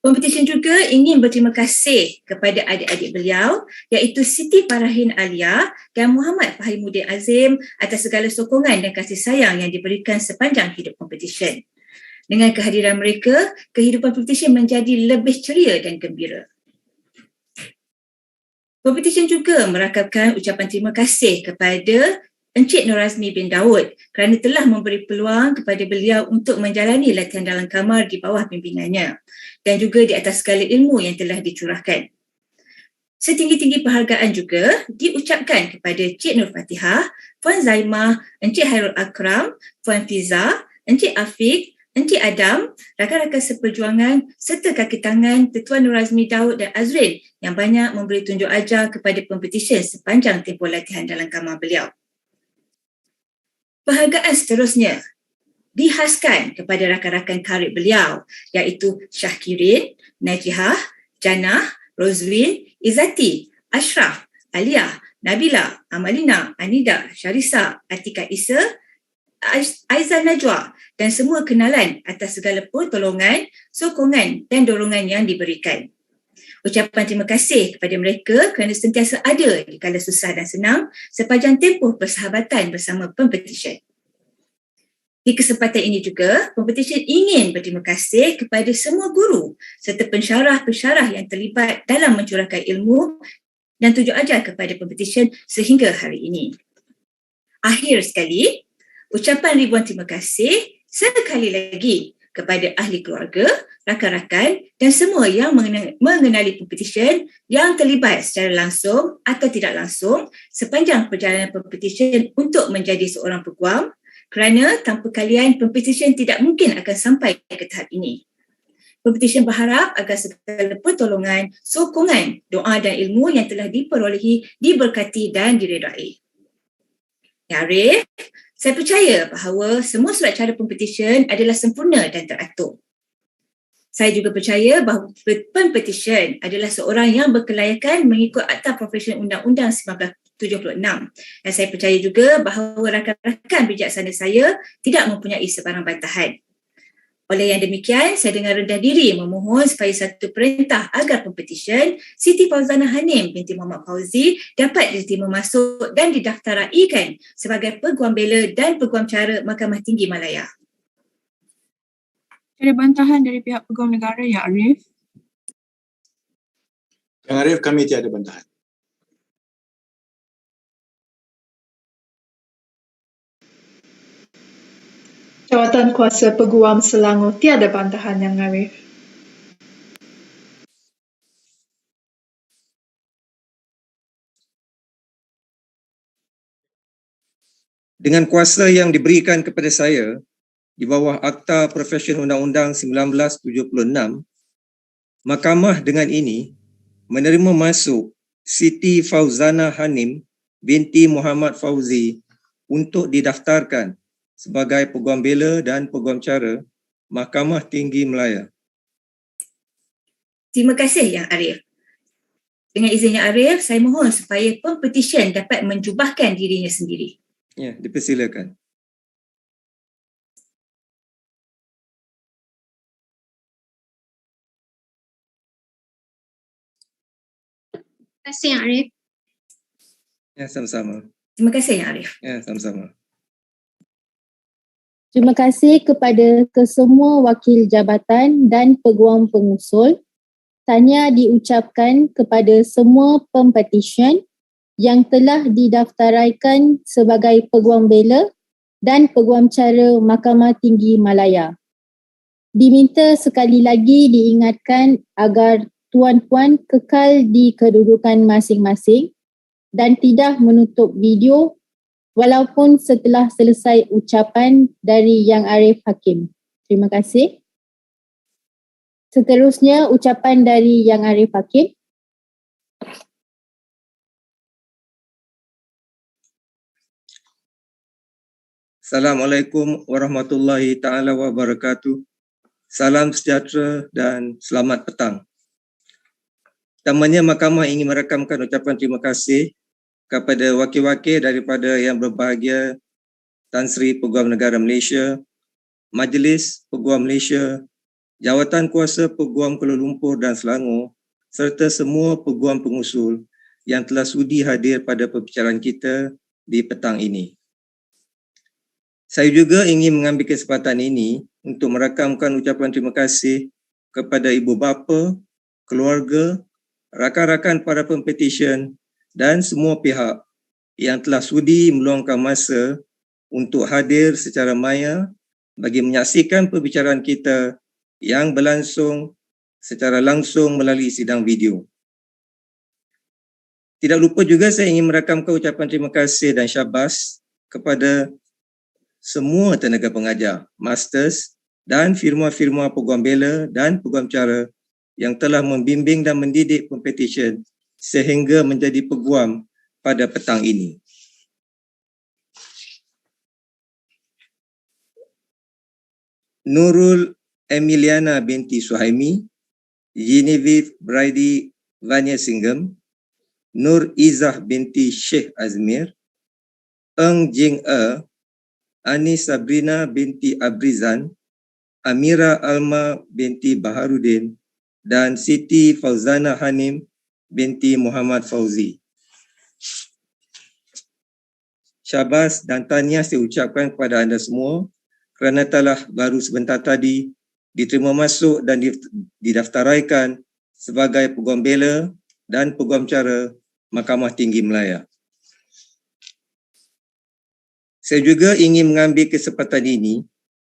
Pempetisyen juga ingin berterima kasih kepada adik-adik beliau iaitu Siti Farahin Alia dan Muhammad Fahimuddin Azim atas segala sokongan dan kasih sayang yang diberikan sepanjang hidup pempetisyen. Dengan kehadiran mereka, kehidupan pempetisyen menjadi lebih ceria dan gembira. Pempetisyen juga merakapkan ucapan terima kasih kepada Encik Nur Azmi bin Daud kerana telah memberi peluang kepada beliau untuk menjalani latihan dalam kamar di bawah pimpinannya dan juga di atas segala ilmu yang telah dicurahkan. Setinggi-tinggi penghargaan juga diucapkan kepada Cik Nur Fatihah, Puan Zaimah, Encik Hairul Akram, Puan Fiza, Encik Afiq, Encik Adam, rakan-rakan seperjuangan serta kaki tangan Tuan Nur Azmi Daud dan Azrin yang banyak memberi tunjuk ajar kepada pempetisyen sepanjang tempoh latihan dalam kamar beliau. Penghargaan seterusnya dihaskan kepada rakan-rakan karib beliau iaitu Syahkirin, Najihah, Janah, Rozwin, Izzati, Ashraf, Alia, Nabila, Amalina, Anida, Sharisa, Atika Isa, Aizal Najwa dan semua kenalan atas segala pertolongan, sokongan dan dorongan yang diberikan. Ucapan terima kasih kepada mereka kerana sentiasa ada di kala susah dan senang sepanjang tempoh persahabatan bersama pempetisyen. Di kesempatan ini juga, pempetisyen ingin berterima kasih kepada semua guru serta pensyarah-pensyarah yang terlibat dalam mencurahkan ilmu dan tunjuk ajar kepada pempetisyen sehingga hari ini. Akhir sekali, ucapan ribuan terima kasih sekali lagi kepada ahli keluarga, rakan-rakan dan semua yang mengenali pempetisyen yang terlibat secara langsung atau tidak langsung sepanjang perjalanan pempetisyen untuk menjadi seorang peguam, kerana tanpa kalian pempetisyen tidak mungkin akan sampai ke tahap ini. Pempetisyen berharap agar segala pertolongan, sokongan, doa dan ilmu yang telah diperolehi diberkati dan diredai. Ya Arif, saya percaya bahawa semua surat cara pempetisyen adalah sempurna dan teratur. Saya juga percaya bahawa pempetisyen adalah seorang yang berkelayakan mengikut Akta Profesional Undang-Undang 1976. Dan saya percaya juga bahawa rakan-rakan bijaksana saya tidak mempunyai sebarang bantahan. Oleh yang demikian, saya dengan rendah diri memohon supaya satu perintah agar pempetisyen Siti Fauzana Hanim binti Muhammad Fauzi dapat diterima masuk dan didaftaraikan sebagai Peguam Bela dan Peguam Cara Mahkamah Tinggi Malaya. Ada bantahan dari pihak Peguam Negara, Ya Arif? Yang Arif, kami tiada bantahan. Jawatan Kuasa Peguam Selangor tiada bantahan, Yang Arif. Dengan kuasa yang diberikan kepada saya di bawah Akta Profesional Undang-Undang 1976, Mahkamah dengan ini menerima masuk Siti Fauzana Hanim binti Muhammad Fauzi untuk didaftarkan sebagai Peguam Bela dan Peguam Cara Mahkamah Tinggi Malaya. Terima kasih Yang Arif. Dengan izin Yang Arif, saya mohon supaya pempetisyen dapat menjubahkan dirinya sendiri. Ya, dipersilakan. Terima kasih Yang Arif. Ya, sama-sama. Terima kasih Yang Arif. Ya, sama-sama. Terima kasih kepada kesemua wakil jabatan dan peguam pengusul. Tahniah diucapkan kepada semua pempetisyen yang telah didaftaraikan sebagai Peguam Bela dan Peguam Cara Mahkamah Tinggi Malaya. Diminta sekali lagi diingatkan agar tuan-puan kekal di kedudukan masing-masing dan tidak menutup video walaupun setelah selesai ucapan dari Yang Arif Hakim. Terima kasih. Seterusnya ucapan dari Yang Arif Hakim. Assalamualaikum warahmatullahi taala wabarakatuh. Salam sejahtera dan selamat petang. Pertamanya, Mahkamah ingin merakamkan ucapan terima kasih kepada wakil-wakil daripada Yang Berbahagia Tan Sri Peguam Negara Malaysia, Majlis Peguam Malaysia, Jawatan Kuasa Peguam Kuala Lumpur dan Selangor serta semua peguam pengusul yang telah sudi hadir pada perbicaraan kita di petang ini. Saya juga ingin mengambil kesempatan ini untuk merakamkan ucapan terima kasih kepada ibu bapa, keluarga, rakan-rakan para pempetisyen dan semua pihak yang telah sudi meluangkan masa untuk hadir secara maya bagi menyaksikan perbicaraan kita yang berlangsung secara langsung melalui sidang video. Tidak lupa juga saya ingin merakamkan ucapan terima kasih dan syabas kepada semua tenaga pengajar, masters dan firma-firma Peguam Bela dan Peguam Cara yang telah membimbing dan mendidik Pempetisyen sehingga menjadi peguam pada petang ini. Nurul Emiliana binti Suhaimi, Genevieve Brady Vanya Singham, Nur Izzah binti Sheikh Azmir, Eng Jing Ani Sabrina binti Abrizan, Amira Alma binti Baharudin dan Siti Fauzana Hanim binti Muhammad Fauzi. Syabas dan tahniah saya ucapkan kepada anda semua kerana telah baru sebentar tadi diterima masuk dan didaftaraikan sebagai Peguam Bela dan Peguam Cara Mahkamah Tinggi Malaya. Saya juga ingin mengambil kesempatan ini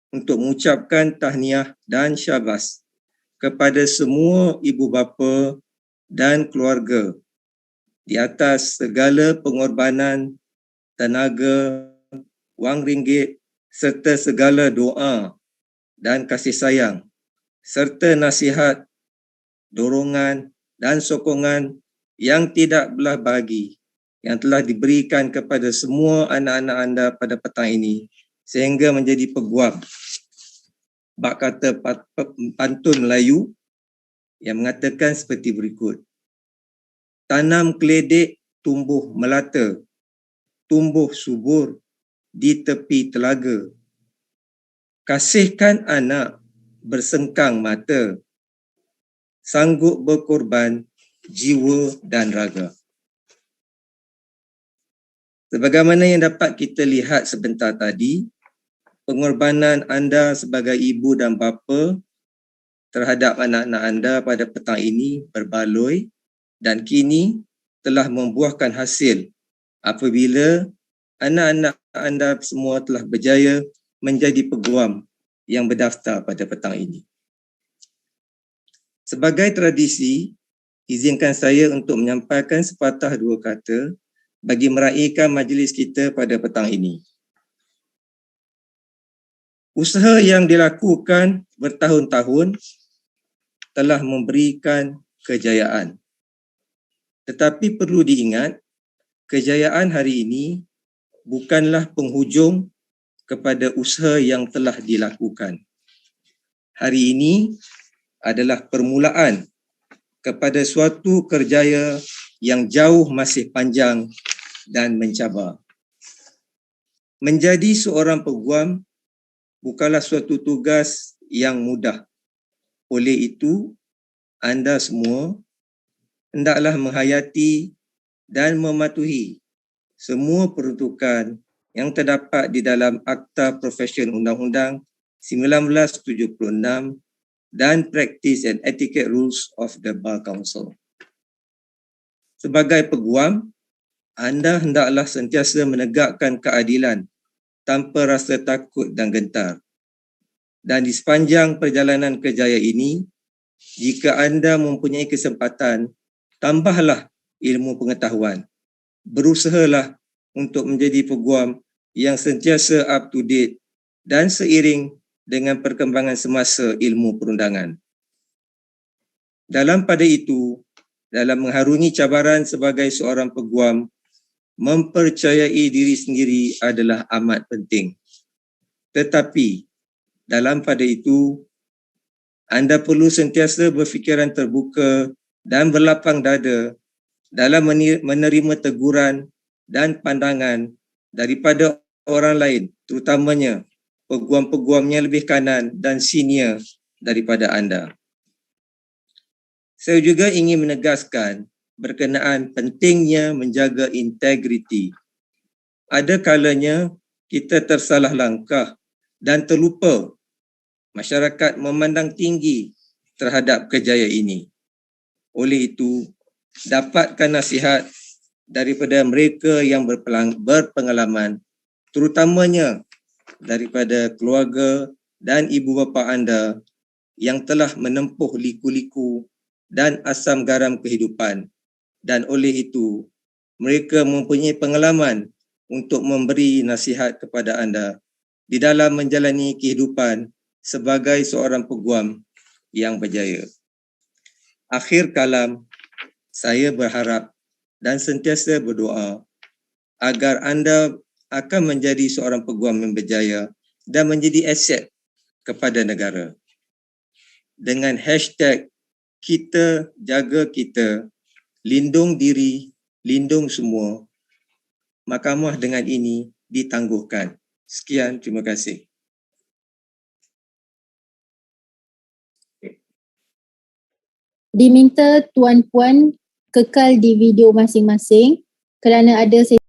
untuk mengucapkan tahniah dan syabas kepada semua ibu bapa dan keluarga di atas segala pengorbanan, tenaga, wang ringgit serta segala doa dan kasih sayang serta nasihat, dorongan dan sokongan yang tidak belah bagi yang telah diberikan kepada semua anak-anak anda pada petang ini sehingga menjadi peguam. Bak kata pantun Melayu yang mengatakan seperti berikut. Tanam keledek tumbuh melata, tumbuh subur di tepi telaga. Kasihkan anak bersengkang mata, sanggup berkorban jiwa dan raga. Sebagaimana yang dapat kita lihat sebentar tadi, pengorbanan anda sebagai ibu dan bapa terhadap anak-anak anda pada petang ini berbaloi dan kini telah membuahkan hasil apabila anak-anak anda semua telah berjaya menjadi peguam yang berdaftar pada petang ini. Sebagai tradisi, izinkan saya untuk menyampaikan sepatah dua kata bagi meraihkan majlis kita pada petang ini. Usaha yang dilakukan bertahun-tahun telah memberikan kejayaan. Tetapi perlu diingat, kejayaan hari ini bukanlah penghujung kepada usaha yang telah dilakukan. Hari ini adalah permulaan kepada suatu kerjaya yang jauh masih panjang dan mencabar. Menjadi seorang peguam bukanlah suatu tugas yang mudah. Oleh itu, anda semua hendaklah menghayati dan mematuhi semua peruntukan yang terdapat di dalam Akta Profession Undang-Undang 1976 dan Practice and Etiquette Rules of the Bar Council. Sebagai peguam, anda hendaklah sentiasa menegakkan keadilan tanpa rasa takut dan gentar. Dan di sepanjang perjalanan kerjaya ini, jika anda mempunyai kesempatan, tambahlah ilmu pengetahuan. Berusahalah untuk menjadi peguam yang sentiasa up to date dan seiring dengan perkembangan semasa ilmu perundangan. Dalam pada itu, dalam mengharungi cabaran sebagai seorang peguam, mempercayai diri sendiri adalah amat penting. Tetapi, dalam pada itu, anda perlu sentiasa berfikiran terbuka dan berlapang dada dalam menerima teguran dan pandangan daripada orang lain, terutamanya peguam-peguamnya lebih kanan dan senior daripada anda. Saya juga ingin menegaskan berkenaan pentingnya menjaga integriti. Ada kalanya kita tersalah langkah dan terlupa masyarakat memandang tinggi terhadap kejayaan ini. Oleh itu, dapatkan nasihat daripada mereka yang berpengalaman, terutamanya daripada keluarga dan ibu bapa anda yang telah menempuh liku-liku dan asam garam kehidupan, dan oleh itu mereka mempunyai pengalaman untuk memberi nasihat kepada anda di dalam menjalani kehidupan sebagai seorang peguam yang berjaya. Akhir kalam, saya berharap dan sentiasa berdoa agar anda akan menjadi seorang peguam yang berjaya dan menjadi aset kepada negara. Dengan hashtag kita jaga kita, lindung diri, lindung semua, mahkamah dengan ini ditangguhkan. Sekian, terima kasih. Diminta tuan-puan kekal di video masing-masing kerana ada sesi